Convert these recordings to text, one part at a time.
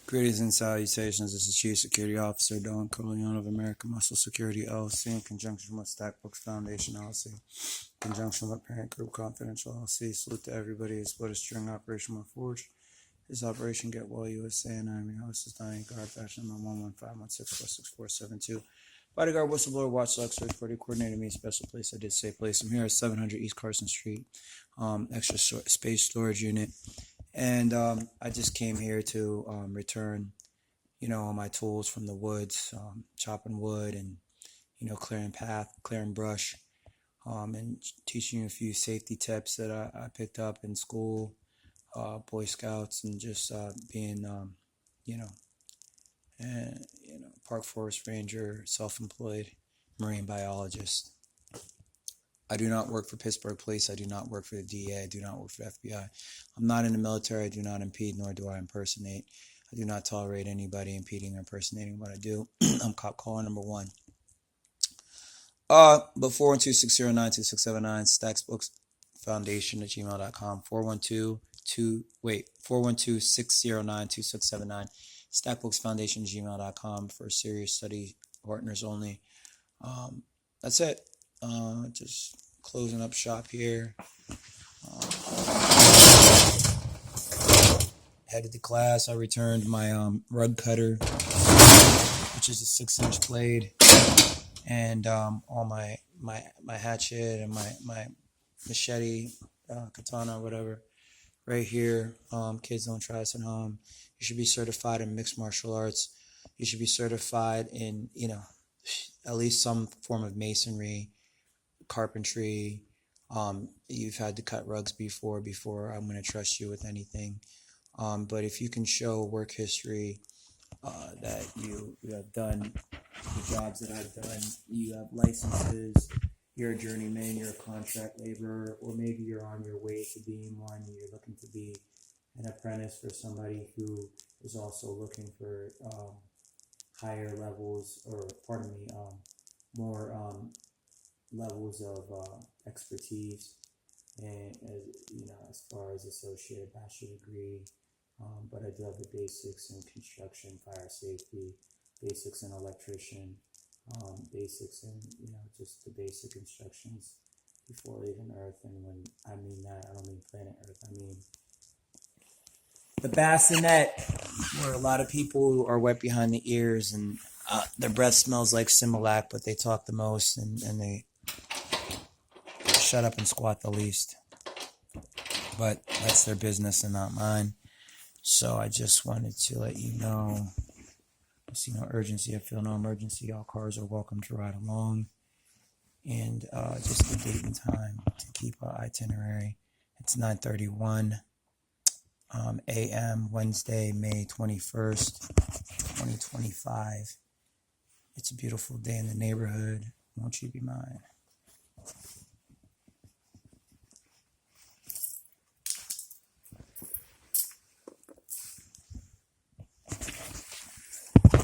Greetings and salutations. This is Chief Security Officer Don Corleone of American Muscle Security LLC in conjunction with Stackbooks Foundation LLC, in conjunction with Parent Group Confidential LLC. Salute to everybody. It's what a string operation with Forge. This operation Get Well USA, and I'm your host, is Donnie. Guard fashion number 11516466472. Bodyguard whistleblower watch select search party coordinator me special place. I did say place. I'm here at 700 East Carson Street, extra space storage unit. And I just came here to return, all my tools from the woods, chopping wood and, clearing path, clearing brush, and teaching you a few safety tips that I picked up in school, Boy Scouts, and just being, you know, park forest ranger, self-employed marine biologist. I do not work for Pittsburgh Police. I do not work for the DA. I do not work for the FBI. I'm not in the military. I do not impede, nor do I impersonate. I do not tolerate anybody impeding or impersonating what I do. I'm cop caller number one. But 412-609-2679, Stacksbooks Foundation at gmail.com. 412-609-2679, Stackbooks Foundation at gmail.com for serious study partners only. That's it. Just closing up shop here. Headed to class. I returned my rug cutter, which is a 6-inch blade, and all my hatchet and my machete, katana, whatever, right here. Kids don't try this at home. You should be certified in mixed martial arts. You should be certified in at least some form of masonry, carpentry. You've had to cut rugs before I'm going to trust you with anything. But if you can show work history that you have done the jobs that I've done, you have licenses, you're a journeyman, you're a contract laborer, or maybe you're on your way to being one, and you're looking to be an apprentice for somebody who is also looking for higher levels, or more levels of expertise, and as far as associate, bachelor degree. But I do have the basics in construction, fire safety, basics in electrician, basics in just the basic instructions before leaving Earth. And when I mean that, I don't mean planet Earth. I mean the bassinet, where a lot of people are wet behind the ears and their breath smells like Similac, but they talk the most and they shut up and squat the least. But that's their business and not mine. So I just wanted to let you know, I see no urgency, I feel no emergency. All cars are welcome to ride along. And just the date and time to keep our itinerary. It's 9:31 a.m. Wednesday, May 21st, 2025. It's a beautiful day in the neighborhood. Won't you be mine?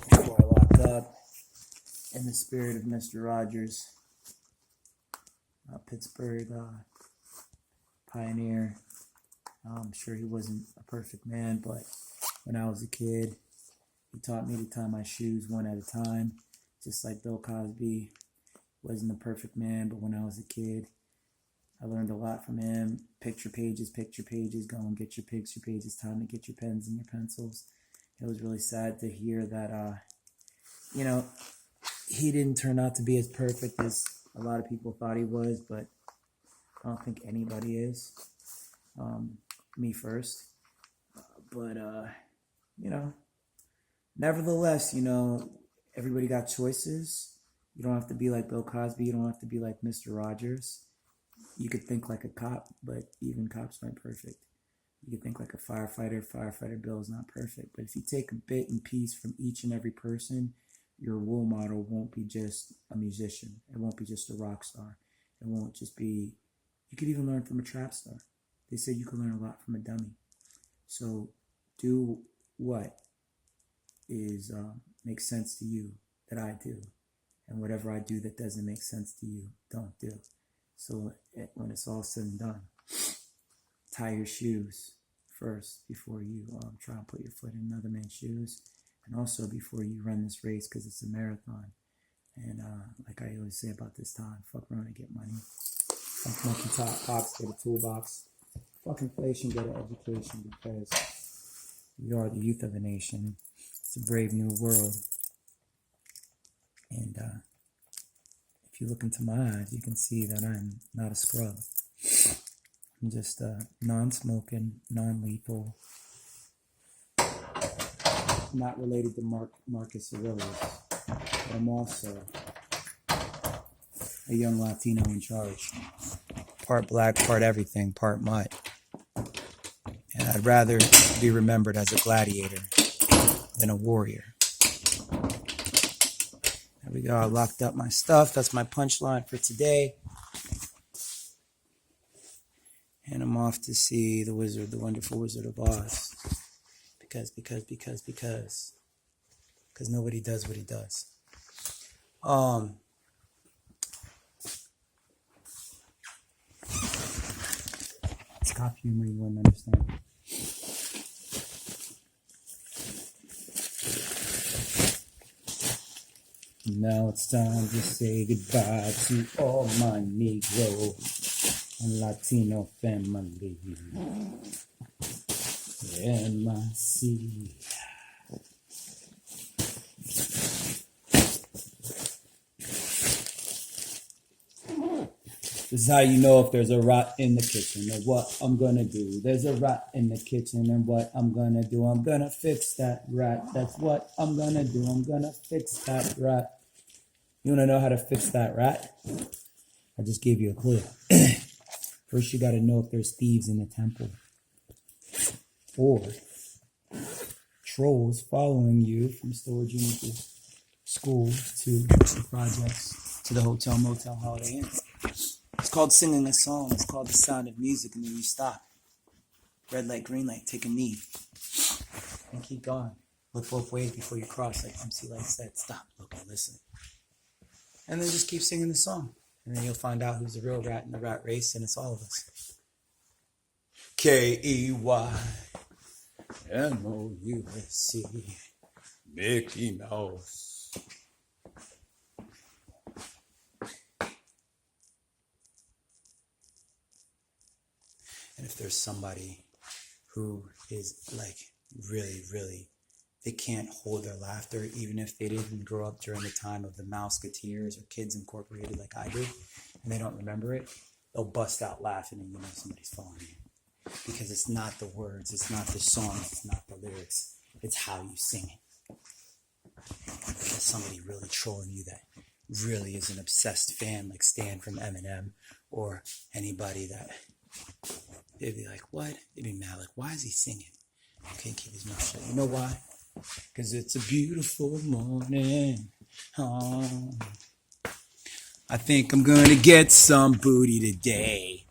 Before I locked up, in the spirit of Mr. Rogers, Pittsburgh pioneer. I'm sure he wasn't a perfect man, but when I was a kid, he taught me to tie my shoes one at a time, just like Bill Cosby wasn't a perfect man, but when I was a kid, I learned a lot from him. Picture pages, go and get your picture pages, time to get your pens and your pencils. It was really sad to hear that, he didn't turn out to be as perfect as a lot of people thought he was, but I don't think anybody is. Me first. But, nevertheless, everybody got choices. You don't have to be like Bill Cosby. You don't have to be like Mr. Rogers. You could think like a cop, but even cops aren't perfect. You could think like a firefighter. Firefighter Bill is not perfect. But if you take a bit and piece from each and every person, your role model won't be just a musician. It won't be just a rock star. It won't just be... You could even learn from a trap star. They say you can learn a lot from a dummy. So do what is makes sense to you that I do. And whatever I do that doesn't make sense to you, don't do. So when it's all said and done, tie your shoes first before you try and put your foot in another man's shoes, and also before you run this race, because it's a marathon. And like I always say about this time, fuck around and get money. Fuck monkey top box, get a toolbox. Fuck inflation, get an education, because we are the youth of the nation. It's a brave new world. And if you look into my eyes, you can see that I'm not a scrub. I'm just non-smoking, non-lethal, not related to Marcus Aurelius. But I'm also a young Latino in charge. Part black, part everything, part mutt. And I'd rather be remembered as a gladiator than a warrior. There we go. I locked up my stuff. That's my punchline for today. And I'm off to see the wizard, the wonderful Wizard of Oz. Because nobody does what he does. It's cop humor you wouldn't understand. Now it's time to say goodbye to all my Negro and Latino family. MIC. This is how you know if there's a rat in the kitchen and what I'm gonna do. There's a rat in the kitchen and what I'm gonna do. I'm gonna fix that rat. That's what I'm gonna do. I'm gonna fix that rat. You wanna know how to fix that rat? I just gave you a clue. First you gotta know if there's thieves in the temple. Or trolls following you from storage unit to school to the projects to the hotel, motel, Holiday Inn. It's called singing a song. It's called the sound of music, and then you stop. Red light, green light, take a knee. And keep going. Look both ways before you cross, like MC Light said. Stop, look, and listen. And then just keep singing the song. And then you'll find out who's the real rat in the rat race, and it's all of us. KEYMOUSC, Mickey Mouse. And if there's somebody who is like really, they can't hold their laughter, even if they didn't grow up during the time of the Mouseketeers or Kids Incorporated like I did, and they don't remember it, they'll bust out laughing and you know somebody's following you. Because it's not the words, it's not the song, it's not the lyrics, it's how you sing it. There's somebody really trolling you that really is an obsessed fan like Stan from Eminem or anybody that they'd be like, what? They'd be mad like, why is he singing? Can't keep his mouth shut. You know why? Because it's a beautiful morning. Oh. I think I'm gonna get some booty today.